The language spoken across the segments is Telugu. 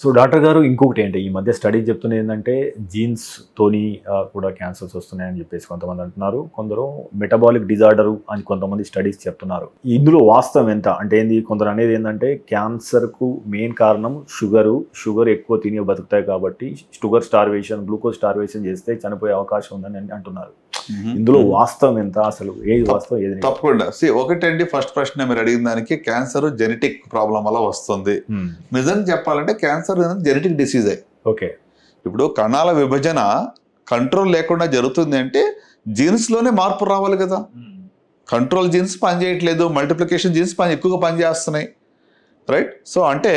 సో డాక్టర్ గారు ఇంకొకటి ఏంటి ఈ మధ్య స్టడీ చెప్తున్నది ఏంటంటే జీన్స్ తోని కూడా క్యాన్సర్స్ వస్తున్నాయని చెప్పేసి కొంతమంది అంటున్నారు, కొందరు మెటబాలిక్ డిజార్డర్ అని కొంతమంది స్టడీస్ చెప్తున్నారు. ఇందులో వాస్తవం ఎంత అంటే ఏంది, కొందరు అనేది ఏంటంటే క్యాన్సర్కు మెయిన్ కారణం షుగర్ ఎక్కువ తిని బతుకుతాయి కాబట్టి షుగర్ స్టార్వేషన్ గ్లూకోజ్ స్టార్వేషన్ చేస్తే చనిపోయే అవకాశం ఉందని అంటున్నారు. ఇందులో వాస్తవం ఎంత, అసలు ఏది వాస్తవం ఏది? తప్పకుండా ఒకటండి, ఫస్ట్ ప్రశ్న మీరు అడిగిన దానికి క్యాన్సర్ జెనెటిక్ ప్రాబ్లం వల్ల వస్తుంది. నిజం చెప్పాలంటే క్యాన్సర్ జెనెటిక్ డిసీజే. ఓకే, ఇప్పుడు కణాల విభజన కంట్రోల్ లేకుండా జరుగుతుంది అంటే జీన్స్ లోనే మార్పు రావాలి కదా. కంట్రోల్ జీన్స్ పనిచేయట్లేదు, మల్టిప్లికేషన్ జీన్స్ ఎక్కువగా పనిచేస్తున్నాయి, రైట్? సో అంటే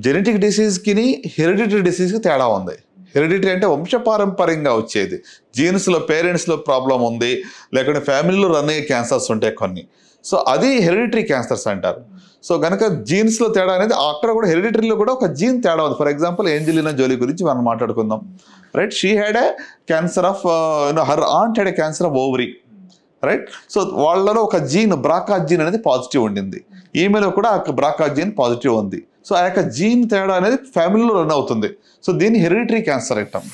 జెనెటిక్ డిసీజ్కి హెరిడిటరీ డిసీజ్కి తేడా ఉంది. హెరిడిటరీ అంటే వంశపారంపర్యంగా వచ్చేది, జీన్స్లో పేరెంట్స్లో ప్రాబ్లం ఉంది, లేకుంటే ఫ్యామిలీలో రన్ అయ్యే క్యాన్సర్స్ ఉంటాయి కొన్ని. సో అది హెరిడిటరీ క్యాన్సర్స్ అంటారు. సో కనుక జీన్స్లో తేడా అనేది అక్కడ కూడా హెరిడిటరీలో కూడా ఒక జీన్ తేడా ఉంది. ఫర్ ఎగ్జాంపుల్ ఏంజెలినా జోలీ గురించి మనం మాట్లాడుకుందాం, right? She had a cancer of her aunt had a cancer of ovary, right? So వాళ్ళలో ఒక జీన్ బ్రాకా జీన్ అనేది పాజిటివ్ ఉండింది, ఈమెలో కూడా ఆ బ్రాకా జీన్ పాజిటివ్ ఉంది. సో ఆ యొక్క జీన్ తేడా అనేది ఫ్యామిలీలో రన్ అవుతుంది. సో దీన్ని హెరిడిటరీ క్యాన్సర్ అంటాం.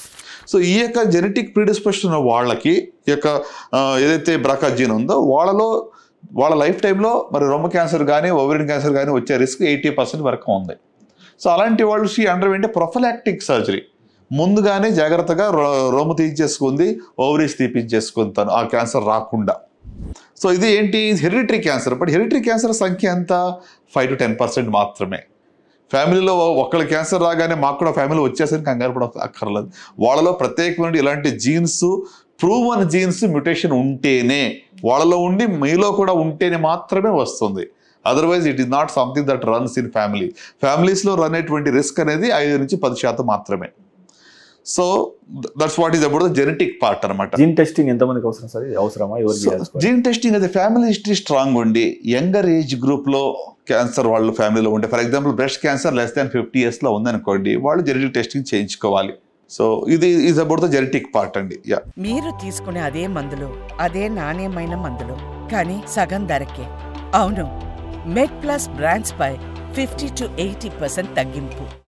సో ఈ యొక్క జెనెటిక్ ప్రీడిస్పోజిషన్ ఉన్న వాళ్ళకి ఈ యొక్క ఏదైతే బ్రాకా జీన్ ఉందో వాళ్ళ లైఫ్ టైంలో మరి రొమ్ము క్యాన్సర్ కానీ ఓవరీన్ క్యాన్సర్ కానీ వచ్చే రిస్క్ 80% వరకు ఉంది. సో అలాంటి వాళ్ళు షీ అండర్వెంట్ ప్రొఫిలాక్టిక్ సర్జరీ, ముందుగానే జాగ్రత్తగా రొమ్ము తీయించేసుకుంది, ఓవరీస్ తీపించేసుకుంటాను ఆ క్యాన్సర్ రాకుండా. సో ఇది ఏంటి, hereditary cancer. But hereditary cancer సంఖ్య ఎంత, 5 to 10% మాత్రమే. ఫ్యామిలీలో ఒకళ్ళ క్యాన్సర్ రాగానే మాకు కూడా ఫ్యామిలీ వచ్చేసరికి కంగారు పడ అక్కర్లేదు. వాళ్ళలో ప్రత్యేకమైన ఇలాంటి జీన్స్, ప్రూవన్ జీన్స్ మ్యూటేషన్ ఉంటేనే, వాళ్ళలో ఉండి మీలో కూడా ఉంటేనే మాత్రమే వస్తుంది. Otherwise it is not something that runs in ఫ్యామిలీస్లో రన్ అయ్యేటువంటి రిస్క్ అనేది 5 నుంచి 10% మాత్రమే. So that's what is about the genetic part అనమాట. జీన్ టెస్టింగ్ ఎంతమందికి అవసరం సార్, అవసరమా? జీన్ టెస్టింగ్ అది ఫ్యామిలీ హిస్టరీ స్ట్రాంగ్ ఉండి యంగర్ ఏజ్ గ్రూప్లో క్యాన్సర్ వాళ్ళు ఫ్యామిలీలో ఉంటే, for example breast cancer less than 50 years లో ఉందనుకోండి, వాళ్ళు జెనెటిక్ టెస్టింగ్ చేయించుకోవాలి. సో ఇది is about the genetic part అండి. మీరు తీసుకునే అదే మందులు, అదే నాణ్యమైన మందులు, కానీ సగం ధరకే. అవును, మెడ్ ప్లస్ బ్రాండ్స్ పై 50 to 80% తగ్గింపు.